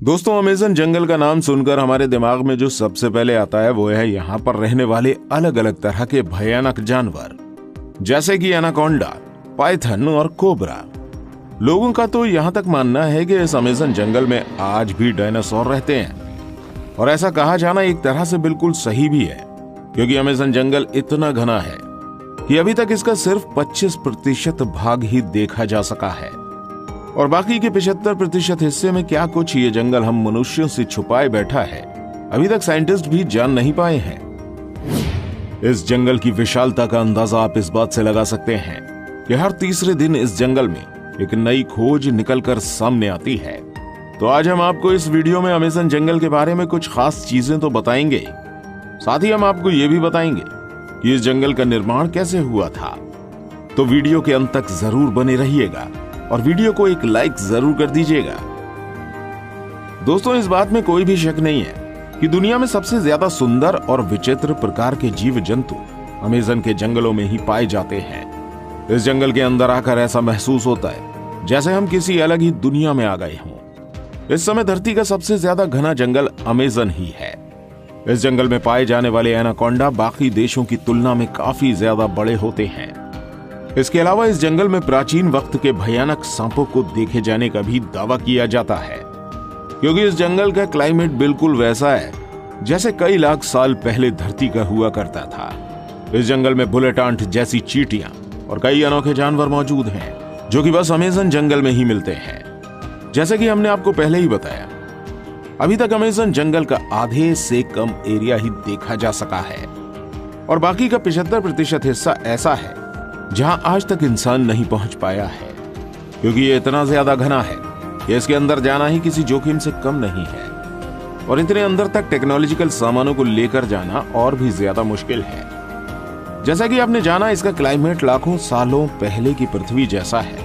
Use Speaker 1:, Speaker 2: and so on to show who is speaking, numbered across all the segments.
Speaker 1: दोस्तों, अमेज़न जंगल का नाम सुनकर हमारे दिमाग में जो सबसे पहले आता है वो है यहाँ पर रहने वाले अलग अलग तरह के भयानक जानवर, जैसे कि एनाकोंडा, पाइथन और कोबरा। लोगों का तो यहाँ तक मानना है कि इस अमेज़न जंगल में आज भी डायनासोर रहते हैं। और ऐसा कहा जाना एक तरह से बिल्कुल सही भी है, क्योंकि अमेज़न जंगल इतना घना है कि अभी तक इसका सिर्फ 25% भाग ही देखा जा सका है, और बाकी के 75% हिस्से में क्या कुछ ये जंगल हम मनुष्यों से छुपाए बैठा है, अभी तक साइंटिस्ट भी जान नहीं पाए हैं। इस जंगल की विशालता का अंदाजा आप इस बात से लगा सकते हैं कि हर तीसरे दिन इस जंगल में एक नई खोज निकलकर सामने आती है। तो आज हम आपको इस वीडियो में अमेज़न जंगल के बारे में कुछ खास चीजें तो बताएंगे, साथ ही हम आपको ये भी बताएंगे कि इस जंगल का निर्माण कैसे हुआ था। तो वीडियो के अंत तक जरूर बने रहिएगा और वीडियो को एक लाइक जरूर कर दीजिएगा। दोस्तों, इस बात में कोई भी शक नहीं है कि दुनिया में सबसे ज्यादा सुंदर और विचित्र प्रकार के जीव जंतु अमेज़न के जंगलों में ही पाए जाते हैं। इस जंगल के अंदर आकर ऐसा महसूस होता है जैसे हम किसी अलग ही दुनिया में आ गए हों। इस समय धरती का सबसे ज्यादा घना जंगल अमेज़न ही है। इस जंगल में पाए जाने वाले एनाकोंडा बाकी देशों की तुलना में काफी ज्यादा बड़े होते हैं। इसके अलावा इस जंगल में प्राचीन वक्त के भयानक सांपों को देखे जाने का भी दावा किया जाता है, क्योंकि इस जंगल का क्लाइमेट बिल्कुल वैसा है जैसे कई लाख साल पहले धरती का हुआ करता था। इस जंगल में बुलेट आंट जैसी चींटियां और कई अनोखे जानवर मौजूद हैं, जो कि बस अमेज़न जंगल में ही मिलते हैं। जैसे कि हमने आपको पहले ही बताया, अभी तक अमेज़न जंगल का आधे से कम एरिया ही देखा जा सका है, और बाकी का 75% हिस्सा ऐसा है जहां आज तक इंसान नहीं पहुंच पाया है, क्योंकि ये इतना ज्यादा घना है कि इसके अंदर जाना ही किसी जोखिम से कम नहीं है, और इतने अंदर तक टेक्नोलॉजिकल सामानों को लेकर जाना और भी ज्यादा मुश्किल है। जैसा कि आपने जाना, इसका क्लाइमेट लाखों सालों पहले की पृथ्वी जैसा है,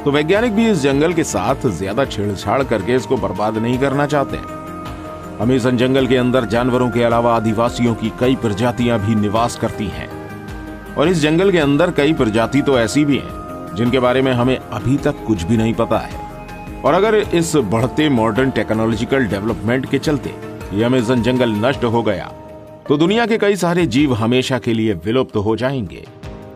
Speaker 1: तो वैज्ञानिक भी इस जंगल के साथ ज्यादा छेड़छाड़ करके इसको बर्बाद नहीं करना चाहते। अमेज़न जंगल के अंदर जानवरों के अलावा आदिवासियों की कई प्रजातियां भी निवास करती हैं, और इस जंगल के अंदर कई प्रजाति तो ऐसी भी हैं जिनके बारे में हमें अभी तक कुछ भी नहीं पता है। और अगर इस बढ़ते मॉडर्न टेक्नोलॉजिकल डेवलपमेंट के चलते ये अमेज़न जंगल नष्ट हो गया तो दुनिया के कई सारे जीव हमेशा के लिए विलुप्त हो जाएंगे।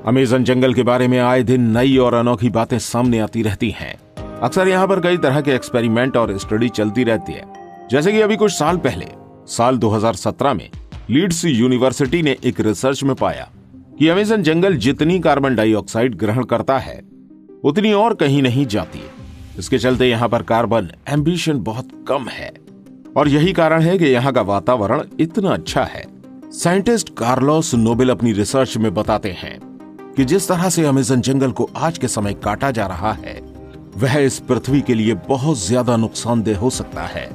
Speaker 1: अमेज़न जंगल के बारे में आए दिन नई और अनोखी बातें सामने आती रहती हैं। अक्सर यहाँ पर कई तरह के एक्सपेरिमेंट और स्टडी चलती रहती है। जैसे कि अभी कुछ साल पहले, साल 2017 में लीड्स यूनिवर्सिटी ने एक रिसर्च में पाया कि अमेज़न जंगल जितनी कार्बन डाइऑक्साइड ग्रहण करता है उतनी और कहीं नहीं जाती है। इसके चलते यहाँ पर कार्बन एम्बिशन बहुत कम है, और यही कारण है कि यहाँ का वातावरण इतना अच्छा है। साइंटिस्ट कार्लोस नोबेल अपनी रिसर्च में बताते हैं कि जिस तरह से अमेज़न जंगल को आज के समय काटा जा रहा है वह इस पृथ्वी के लिए बहुत ज्यादा नुकसानदेह हो सकता है,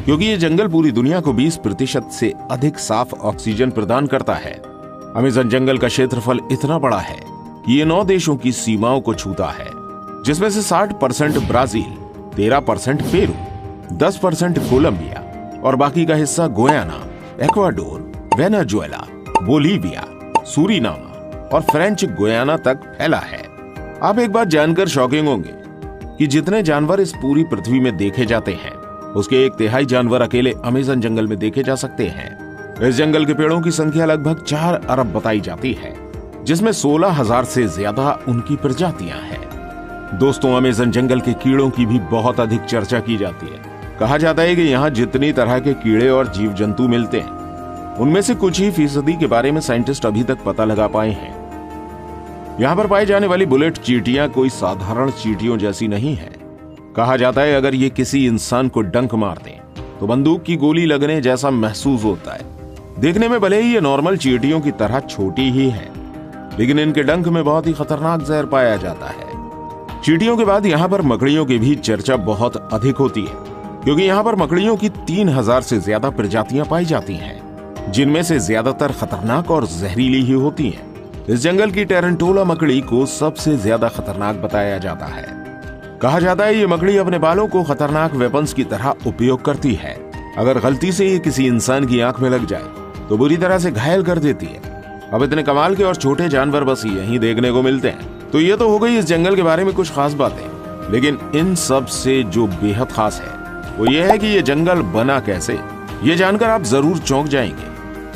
Speaker 1: क्योंकि ये जंगल पूरी दुनिया को 20% से अधिक साफ ऑक्सीजन प्रदान करता है। अमेज़न जंगल का क्षेत्रफल इतना बड़ा है कि ये 9 देशों की सीमाओं को छूता है, जिसमें से 60% ब्राजील, 13% पेरू, 10% कोलंबिया और बाकी का हिस्सा गुयाना, एक्वाडोर, वेनेजुएला, बोलीविया, सूरीनामा और फ्रेंच गुयाना तक फैला है। आप एक बात जानकर शॉकिंग होंगे कि जितने जानवर इस पूरी पृथ्वी में देखे जाते हैं उसके 1/3 जानवर अकेले अमेज़न जंगल में देखे जा सकते हैं। इस जंगल के पेड़ों की संख्या लगभग 4 अरब बताई जाती है, जिसमें 16,000 से ज्यादा उनकी प्रजातियां हैं। दोस्तों, अमेज़न जंगल के कीड़ों की भी बहुत अधिक चर्चा की जाती है। कहा जाता है कि यहाँ जितनी तरह के कीड़े और जीव जंतु मिलते हैं उनमें से कुछ ही फीसदी के बारे में साइंटिस्ट अभी तक पता लगा पाए हैं। यहाँ पर पाई जाने वाली बुलेट चींटियां कोई साधारण चींटियों जैसी नहीं है। कहा जाता है अगर ये किसी इंसान को डंक मार दें तो बंदूक की गोली लगने जैसा महसूस होता है। देखने में भले ही ये नॉर्मल चींटियों की तरह छोटी ही है, लेकिन इनके डंक में बहुत ही खतरनाक जहर पाया जाता है। चींटियों के बाद यहाँ पर मकड़ियों की भी चर्चा बहुत अधिक होती है, क्योंकि यहाँ पर मकड़ियों की 3000 से ज्यादा प्रजातियां पाई जाती हैं, जिनमें से ज्यादातर खतरनाक और जहरीली ही होती हैं। इस जंगल की टेरेंटोला मकड़ी को सबसे ज्यादा खतरनाक बताया जाता है। कहा जाता है ये मकड़ी अपने बालों को खतरनाक वेपन्स की तरह उपयोग करती है। अगर गलती से ये किसी इंसान की आंख में लग जाए तो बुरी तरह से घायल कर देती है। अब इतने कमाल के और छोटे जानवर बस यहीं देखने को मिलते हैं। तो ये तो हो गई इस जंगल के बारे में कुछ खास बातें, लेकिन इन सब से जो बेहद खास है वो ये है कि ये जंगल बना कैसे। ये जानकर आप जरूर चौंक जाएंगे,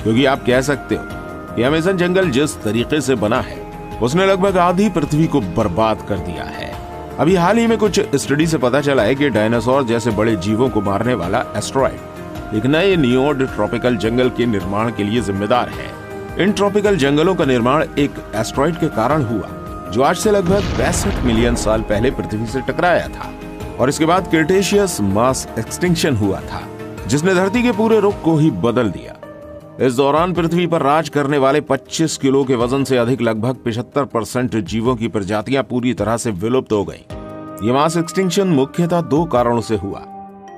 Speaker 1: क्योंकि आप कह सकते हो कि अमेज़न जंगल जिस तरीके से बना है उसने लगभग आधी पृथ्वी को बर्बाद कर दिया है। अभी हाल ही में कुछ स्टडी से पता चला है कि डायनासोर जैसे बड़े जीवों को मारने वाला एस्टेरॉयड एक नए नियोड ट्रॉपिकल जंगल के निर्माण के लिए जिम्मेदार है। इन ट्रॉपिकल जंगलों का निर्माण एक एस्टेरॉयड के कारण हुआ, जो आज से लगभग 65 मिलियन साल पहले पृथ्वी से टकराया था, और इसके बाद क्रिटेशियस मास एक्सटिंक्शन हुआ था, जिसने धरती के पूरे रुख को ही बदल दिया। इस दौरान पृथ्वी पर राज करने वाले 25 किलो के वजन से अधिक लगभग 75% जीवों की प्रजातियां पूरी तरह से विलुप्त हो गईं। ये मास एक्सटिंक्शन मुख्यतः 2 कारणों से हुआ,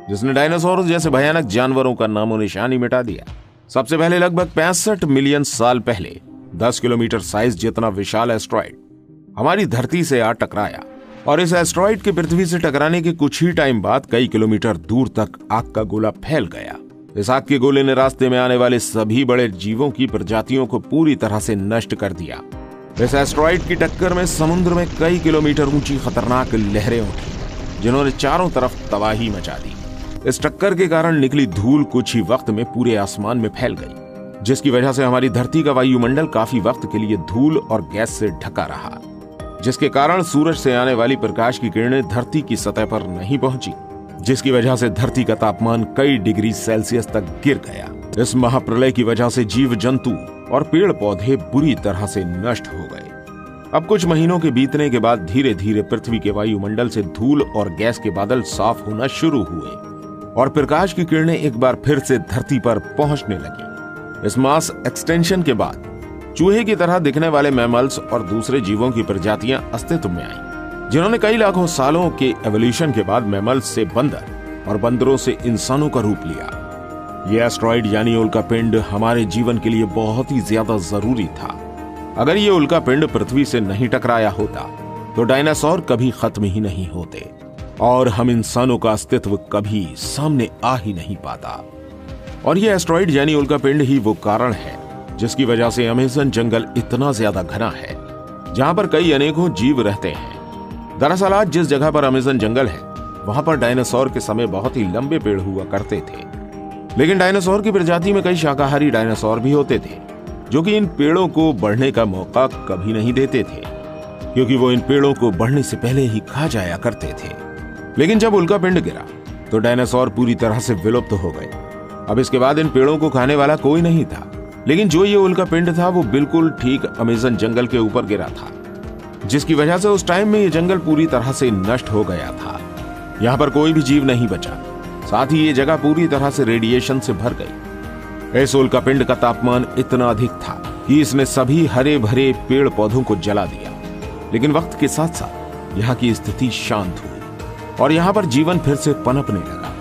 Speaker 1: जिसने डायनासोर जैसे भयानक जानवरों का नामो निशान मिटा दिया। सबसे पहले लगभग 65 मिलियन साल पहले 10 किलोमीटर साइज जितना विशाल एस्टेरॉयड हमारी धरती से आ टकराया, और इस एस्टेरॉयड के पृथ्वी से टकराने के कुछ ही टाइम बाद कई किलोमीटर दूर तक आग का गोला फैल गया। इस आग के गोले ने रास्ते में आने वाले सभी बड़े जीवों की प्रजातियों को पूरी तरह से नष्ट कर दिया। इस एस्टेरॉयड की टक्कर में समुद्र में कई किलोमीटर ऊंची खतरनाक लहरें उठी, जिन्होंने चारों तरफ तबाही मचा दी। इस टक्कर के कारण निकली धूल कुछ ही वक्त में पूरे आसमान में फैल गई, जिसकी वजह से हमारी धरती का वायुमंडल काफी वक्त के लिए धूल और गैस से ढका रहा, जिसके कारण सूरज से आने वाली प्रकाश की किरणें धरती की सतह पर नहीं पहुंची, जिसकी वजह से धरती का तापमान कई डिग्री सेल्सियस तक गिर गया। इस महाप्रलय की वजह से जीव जंतु और पेड़ पौधे बुरी तरह से नष्ट हो गए। अब कुछ महीनों के बीतने के बाद धीरे धीरे पृथ्वी के वायुमंडल से धूल और गैस के बादल साफ होना शुरू हुए, और प्रकाश की किरणें एक बार फिर से धरती पर पहुंचने लगी। इस मास एक्सटेंशन के बाद चूहे की तरह दिखने वाले मैमल्स और दूसरे जीवों की प्रजातियां अस्तित्व में आईं, जिन्होंने कई लाखों सालों के एवोल्यूशन के बाद मैमल्स से बंदर और बंदरों से इंसानों का रूप लिया। यह एस्टेरॉयड यानी उल्कापिंड हमारे जीवन के लिए बहुत ही ज्यादा जरूरी था। अगर ये उल्कापिंड पृथ्वी से नहीं टकराया होता तो डायनासोर कभी खत्म ही नहीं होते, और हम इंसानों का अस्तित्व कभी सामने आ ही नहीं पाता। और यह एस्टेरॉयड यानी उल्कापिंड ही वो कारण है जिसकी वजह से अमेज़न जंगल इतना ज्यादा घना है, जहां पर कई अनेकों जीव रहते हैं। दरअसल आज जिस जगह पर अमेज़न जंगल है वहां पर डायनासोर के समय बहुत ही लंबे पेड़ हुआ करते थे, लेकिन डायनासोर की प्रजाति में कई शाकाहारी डायनासोर भी होते थे, जो कि इन पेड़ों को बढ़ने का मौका कभी नहीं देते थे, क्योंकि वो इन पेड़ों को बढ़ने से पहले ही खा जाया करते थे। लेकिन जब उल्कापिंड गिरा तो डायनासोर पूरी तरह से विलुप्त हो गए। अब इसके बाद इन पेड़ों को खाने वाला कोई नहीं था, लेकिन जो ये उल्कापिंड था वो बिल्कुल ठीक अमेज़न जंगल के ऊपर गिरा था, जिसकी वजह से उस टाइम में ये जंगल पूरी तरह से नष्ट हो गया था। यहाँ पर कोई भी जीव नहीं बचा, साथ ही ये जगह पूरी तरह से रेडिएशन से भर गई। इस उल्कापिंड का तापमान इतना अधिक था कि इसने सभी हरे भरे पेड़ पौधों को जला दिया। लेकिन वक्त के साथ साथ यहाँ की स्थिति शांत हुई और यहाँ पर जीवन फिर से पनपने लगा।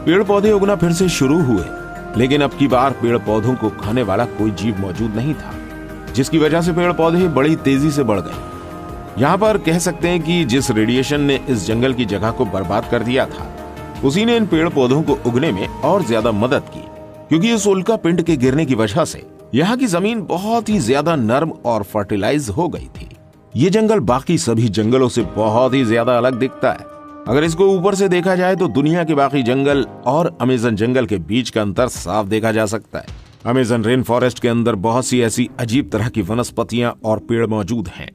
Speaker 1: पेड़ पौधे उगना फिर से शुरू हुए, लेकिन अब की बार पेड़ पौधों को खाने वाला कोई जीव मौजूद नहीं था, जिसकी वजह से पेड़ पौधे बड़ी तेजी से बढ़ गए। यहाँ पर कह सकते हैं कि जिस रेडिएशन ने इस जंगल की जगह को बर्बाद कर दिया था, उसी ने इन पेड़ पौधों को उगने में और ज्यादा मदद की, क्योंकि इस उल्कापिंड के गिरने की वजह से यहाँ की जमीन बहुत ही ज्यादा नर्म और फर्टिलाइज हो गई थी। ये जंगल बाकी सभी जंगलों से बहुत ही ज्यादा अलग दिखता है। अगर इसको ऊपर से देखा जाए तो दुनिया के बाकी जंगल और अमेज़न जंगल के बीच का अंतर साफ देखा जा सकता है। अमेज़न रेन फॉरेस्ट के अंदर बहुत सी ऐसी अजीब तरह की वनस्पतियां और पेड़ मौजूद हैं,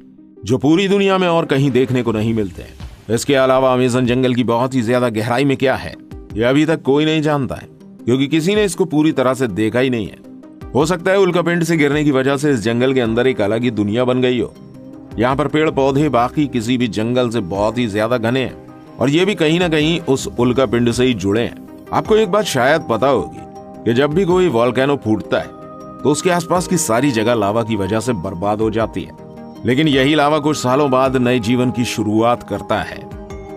Speaker 1: जो पूरी दुनिया में और कहीं देखने को नहीं मिलते हैं। इसके अलावा अमेज़न जंगल की बहुत ही ज्यादा गहराई में क्या है, यह अभी तक कोई नहीं जानता है, क्योंकि किसी ने इसको पूरी तरह से देखा ही नहीं है। हो सकता है उल्कापिंड से गिरने की वजह से इस जंगल के अंदर एक अलग ही दुनिया बन गई हो। यहाँ पर पेड़ पौधे बाकी किसी भी जंगल से बहुत ही ज्यादा घने हैं, और ये भी कहीं ना कहीं उस उल्कापिंड से ही जुड़े हैं। आपको एक बात शायद पता होगी कि जब भी कोई वोल्केनो फूटता है तो उसके आसपास की सारी जगह लावा की वजह से बर्बाद हो जाती है, लेकिन यही लावा कुछ सालों बाद नए जीवन की शुरुआत करता है।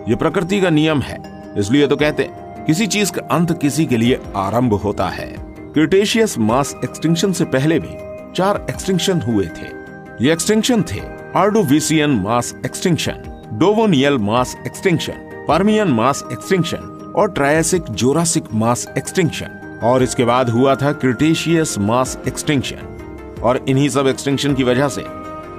Speaker 1: ये प्रकृति का नियम है, इसलिए तो कहते हैं किसी चीज का अंत किसी के लिए आरंभ होता है। क्रिटेशियस मास एक्सटिंक्शन से पहले भी 4 एक्सटिंक्शन हुए थे। ये एक्सटिंक्शन थे Ordovician mass extinction, Devonian mass extinction, Permian mass extinction और ट्रायसिक जोरासिक मास एक्सटिंक्शन। और इसके बाद हुआ था क्रिटेशियस मास एक्सटिंक्शन। और इन्हीं सब एक्सटिंक्शन की वजह से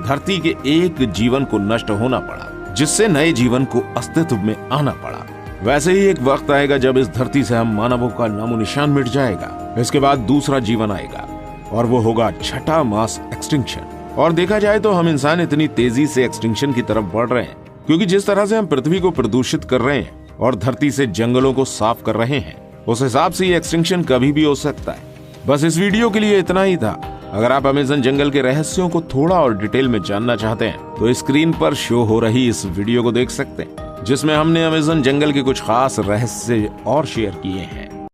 Speaker 1: धरती के एक जीवन को नष्ट होना पड़ा, जिससे नए जीवन को अस्तित्व में आना पड़ा। वैसे ही एक वक्त आएगा जब इस धरती से हम मानवों का नामो निशान मिट जाएगा। इसके बाद दूसरा जीवन आएगा और वो होगा छठा मास एक्सटिंक्शन। और देखा जाए तो हम इंसान इतनी तेजी से एक्सटिंक्शन की तरफ बढ़ रहे हैं क्योंकि जिस तरह से हम पृथ्वी को प्रदूषित कर रहे हैं और धरती से जंगलों को साफ कर रहे हैं, उस हिसाब से ये एक्सटिंक्शन कभी भी हो सकता है। बस इस वीडियो के लिए इतना ही था। अगर आप अमेज़न जंगल के रहस्यों को थोड़ा और डिटेल में जानना चाहते हैं तो स्क्रीन पर शो हो रही इस वीडियो को देख सकते हैं, जिसमें हमने अमेज़न जंगल के कुछ खास रहस्य और शेयर किए हैं।